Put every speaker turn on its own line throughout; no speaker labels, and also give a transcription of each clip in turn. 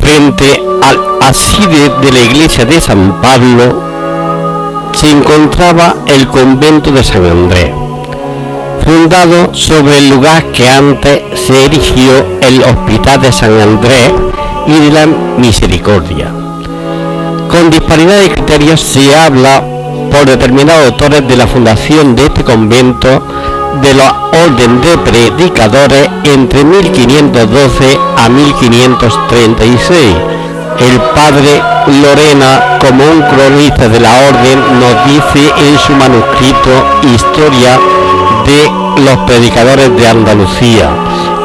Frente al ábside de la iglesia de San Pablo se encontraba el convento de San Andrés, fundado sobre el lugar que antes se erigió el Hospital de San Andrés y de la Misericordia. Con disparidad de criterios se habla por determinados autores de la fundación de este convento de la orden de predicadores entre 1512 a 1536. El padre Lorena, como un cronista de la orden, nos dice en su manuscrito Historia de los Predicadores de Andalucía,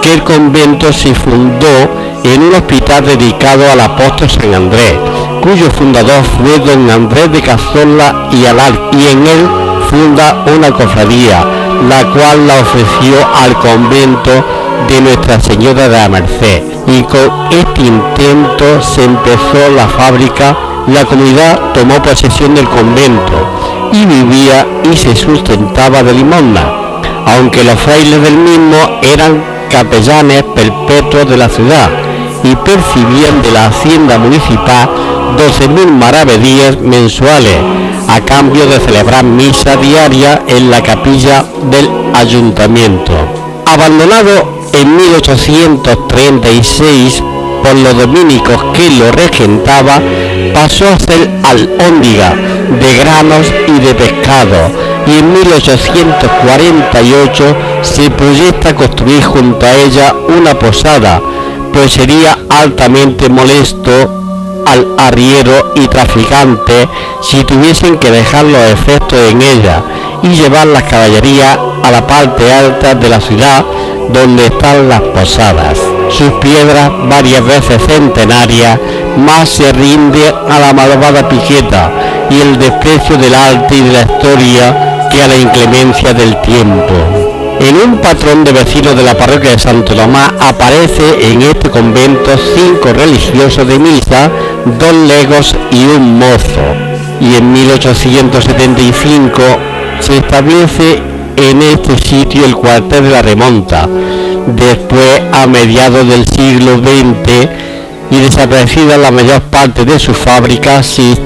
que el convento se fundó en un hospital dedicado al apóstol San Andrés, cuyo fundador fue don Andrés de Cazorla y Alar, y en él funda una cofradía, la cual la ofreció al convento de Nuestra Señora de la Merced, y con este intento se empezó la fábrica. La comunidad tomó posesión del convento y vivía y se sustentaba de limosna, aunque los frailes del mismo eran capellanes perpetuos de la ciudad y percibían de la hacienda municipal 12.000 maravedíes mensuales, a cambio de celebrar misa diaria en la capilla del ayuntamiento. Abandonado en 1836 por los dominicos que lo regentaba, pasó a ser alhóndiga de granos y de pescado, y en 1848 se proyecta construir junto a ella una posada, pues sería altamente molesto al arriero y traficante si tuviesen que dejar los efectos en ella y llevar las caballerías a la parte alta de la ciudad donde están las posadas. Sus piedras, varias veces centenarias, más se rinde a la malvada piqueta y el desprecio del arte y de la historia que a la inclemencia del tiempo. En un patrón de vecinos de la parroquia de Santo Tomás aparece en este convento 5 religiosos de misa, 2 legos y un mozo, y en 1875 se establece en este sitio el cuartel de la Remonta. Después, a mediados del siglo XX y desaparecida la mayor parte de su fábrica, se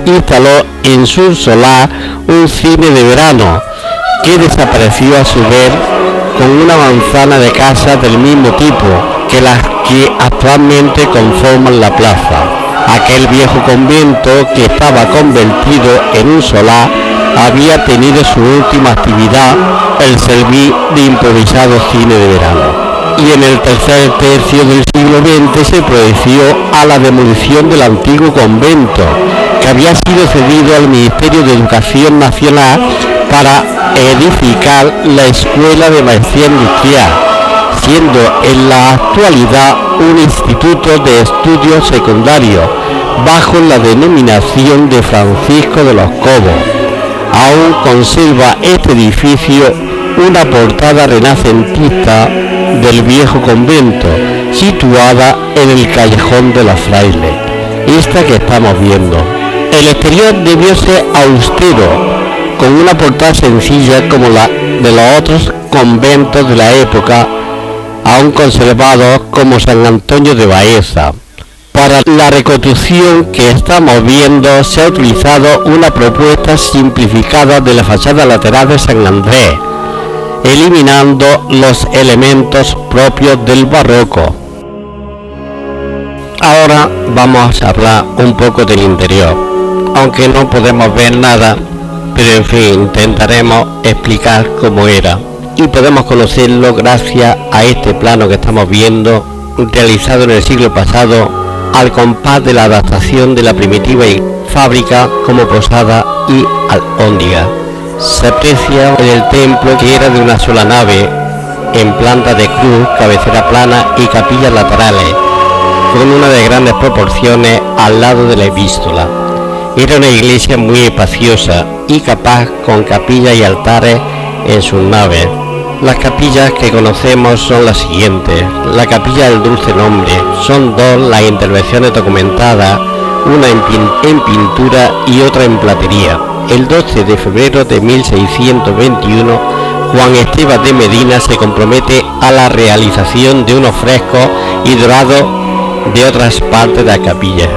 instaló en su solar un cine de verano, que desapareció a su vez con una manzana de casas del mismo tipo que las que actualmente conforman la plaza. Aquel viejo convento, que estaba convertido en un solar, había tenido su última actividad, el servir de improvisado cine de verano. Y en el tercer tercio del siglo XX se procedió a la demolición del antiguo convento, que había sido cedido al Ministerio de Educación Nacional para edificar la Escuela de Maestría Industrial, siendo en la actualidad un instituto de estudios secundarios bajo la denominación de Francisco de los Cobos. Aún conserva este edificio una portada renacentista del viejo convento, situada en el callejón de los frailes, esta que estamos viendo. El exterior debió ser austero, con una portada sencilla como la de los otros conventos de la época, aún conservados, como San Antonio de Baeza. Para la reconstrucción que estamos viendo se ha utilizado una propuesta simplificada de la fachada lateral de San Andrés, eliminando los elementos propios del barroco. Ahora vamos a hablar un poco del interior, aunque no podemos ver nada, pero en fin, intentaremos explicar cómo era, y podemos conocerlo gracias a este plano que estamos viendo, realizado en el siglo pasado, al compás de la adaptación de la primitiva fábrica como posada y alhóndiga. Se aprecia en el templo que era de una sola nave, en planta de cruz, cabecera plana y capillas laterales, con una de grandes proporciones al lado de la epístola. Era una iglesia muy espaciosa y capaz, con capillas y altares en sus naves. Las capillas que conocemos son las siguientes: la capilla del Dulce Nombre. Son 2 las intervenciones documentadas, una en pintura y otra en platería. El 12 de febrero de 1621, Juan Esteban de Medina se compromete a la realización de unos frescos y dorados de otras partes de la capilla.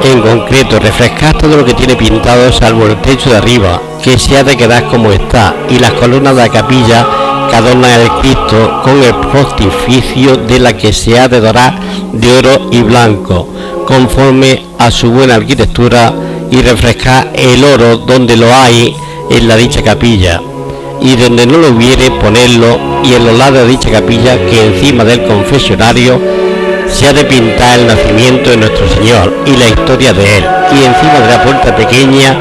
En concreto, refrescar todo lo que tiene pintado salvo el techo de arriba, que se ha de quedar como está, y las columnas de la capilla que adornan el Cristo con el pontificio de la que se ha de dorar de oro y blanco, conforme a su buena arquitectura, y refrescar el oro donde lo hay en la dicha capilla, y donde no lo hubiere ponerlo, y en los lados de dicha capilla, que encima del confesionario se ha de pintar el nacimiento de nuestro Señor y la historia de él, y encima de la puerta pequeña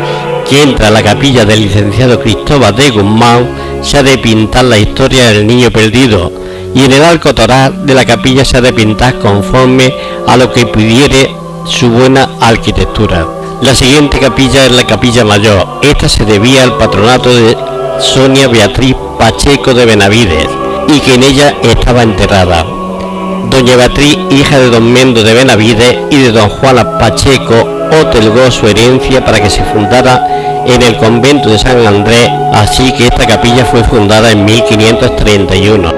que entra a la capilla del licenciado Cristóbal de Guzmán se ha de pintar la historia del niño perdido, y en el arco toral de la capilla se ha de pintar conforme a lo que pidiere su buena arquitectura. La siguiente capilla es la capilla mayor. Esta se debía al patronato de Sonia Beatriz Pacheco de Benavides, y que en ella estaba enterrada. Doña Beatriz, hija de don Mendo de Benavides y de don Juana Pacheco, otorgó su herencia para que se fundara en el convento de San Andrés, así que esta capilla fue fundada en 1531.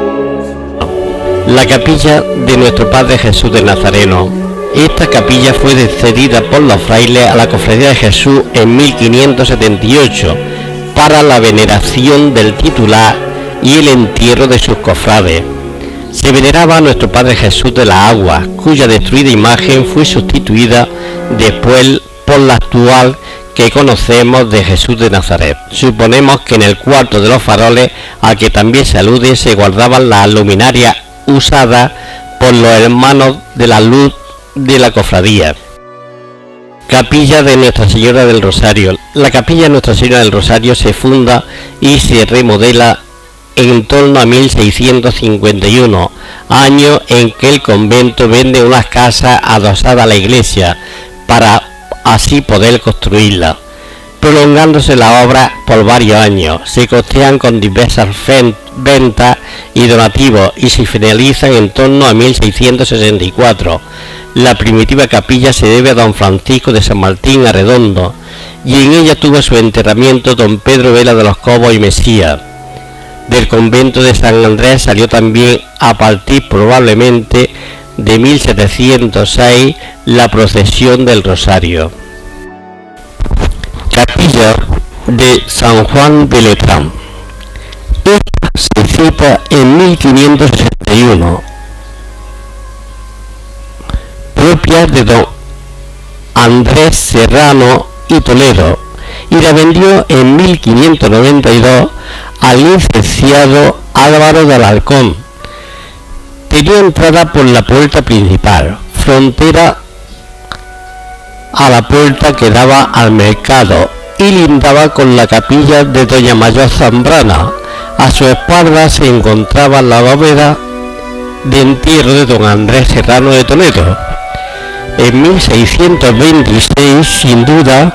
La capilla de nuestro Padre Jesús de Nazareno. Esta capilla fue cedida por los frailes a la Cofradía de Jesús en 1578 para la veneración del titular y el entierro de sus cofrades. Se veneraba a nuestro Padre Jesús de las Aguas, cuya destruida imagen fue sustituida después por la actual que conocemos de Jesús de Nazaret. Suponemos que en el cuarto de los faroles, al que también se alude, se guardaban las luminarias usadas por los hermanos de la luz de la cofradía. Capilla de Nuestra Señora del Rosario. La capilla de Nuestra Señora del Rosario se funda y se remodela en torno a 1651, año en que el convento vende unas casas adosadas a la iglesia para así poder construirla, prolongándose la obra por varios años. Se costean con diversas ventas y donativos y se finalizan en torno a 1664. La primitiva capilla se debe a don Francisco de San Martín Arredondo, y en ella tuvo su enterramiento don Pedro Vela de los Cobos y Mesía. Del convento de San Andrés salió también, a partir probablemente de 1706, la procesión del Rosario. Capilla de San Juan de Letrán. Esta se cita en 1561, propia de don Andrés Serrano y Toledo, y la vendió en 1592 al licenciado Álvaro de Alarcón. Tenía entrada por la puerta principal, frontera a la puerta que daba al mercado, y lindaba con la capilla de doña Mayor Zambrana. A su espalda se encontraba la bóveda de entierro de don Andrés Serrano de Toledo. En 1626, sin duda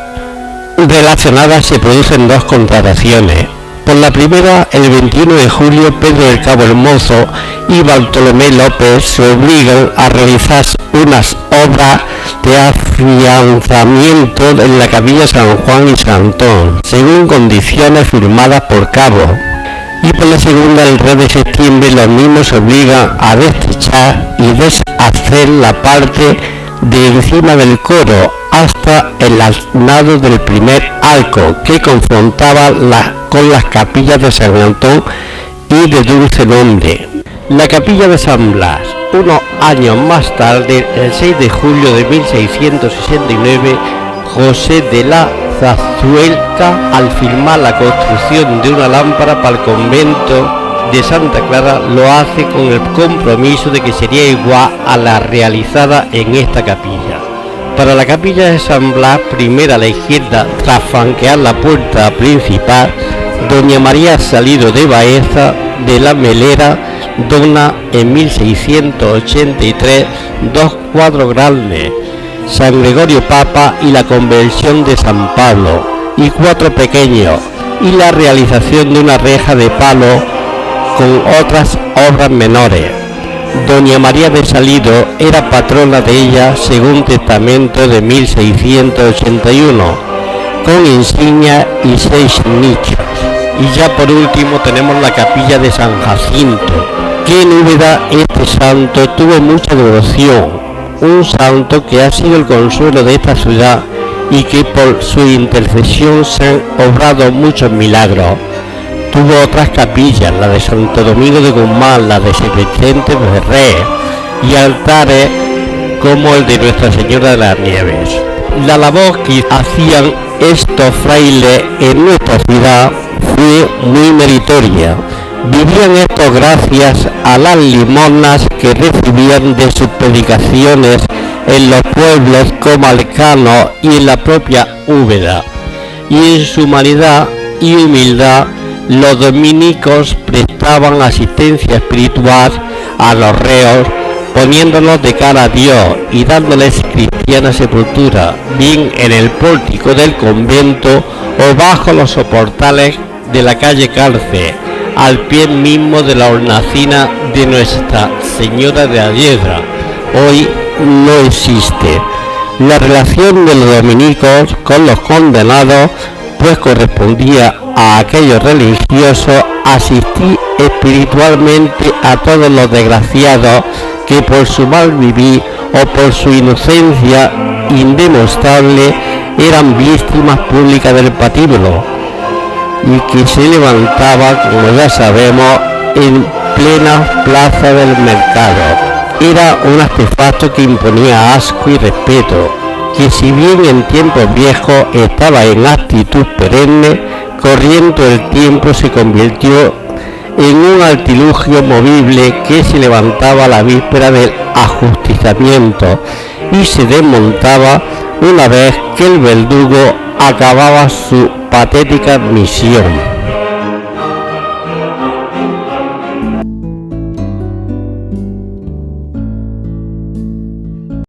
relacionadas, se producen dos contrataciones. Por la primera, el 21 de julio, Pedro del Cabo Hermoso y Bartolomé López se obligan a realizar unas obras de afianzamiento en la capilla San Juan y San Antón, según condiciones firmadas por Cabo. Y por la segunda, el 3 de septiembre, los mismos se obligan a destrechar y deshacer la parte de encima del coro hasta el asnado del primer arco, que confrontaba con las capillas de San Antón y de Dulce Nombre. La capilla de San Blas. Unos años más tarde, el 6 de julio de 1669, José de la Zazuelca, al firmar la construcción de una lámpara para el convento de Santa Clara, lo hace con el compromiso de que sería igual a la realizada en esta capilla. Para la capilla de San Blas, primera a la izquierda, tras franquear la puerta principal, doña María Salido de Baeza de la Melera dona en 1683 dos cuadros grandes, San Gregorio Papa y la conversión de San Pablo, y 4 pequeños, y la realización de una reja de palo con otras obras menores. Doña María de Salido era patrona de ella según testamento de 1681, con insignia y 6 nichos. Y ya por último tenemos la capilla de San Jacinto, que en Úbeda este santo tuvo mucha devoción, un santo que ha sido el consuelo de esta ciudad y que por su intercesión se han obrado muchos milagros. Tuvo otras capillas, la de Santo Domingo de Guzmán, la de San Vicente Ferrer, y altares como el de Nuestra Señora de las Nieves. La labor que hacían estos frailes en nuestra ciudad fue muy meritoria. Vivían estos gracias a las limosnas que recibían de sus predicaciones en los pueblos comarcanos y en la propia Úbeda. Y en su humanidad y humildad, los dominicos prestaban asistencia espiritual a los reos, poniéndolos de cara a Dios y dándoles cristiana sepultura, bien en el pórtico del convento o bajo los soportales de la calle Cárcel, al pie mismo de la hornacina de Nuestra Señora de Ayedra. Hoy no existe. La relación de los dominicos con los condenados pues correspondía a aquellos religiosos asistir espiritualmente a todos los desgraciados que por su mal vivir o por su inocencia indemostrable eran víctimas públicas del patíbulo, y que se levantaba, como ya sabemos, en plena plaza del mercado. Era un artefacto que imponía asco y respeto, que si bien en tiempos viejos estaba en actitud perenne, corriendo el tiempo se convirtió en un artilugio movible que se levantaba a la víspera del ajusticiamiento y se desmontaba una vez que el verdugo acababa su patética misión.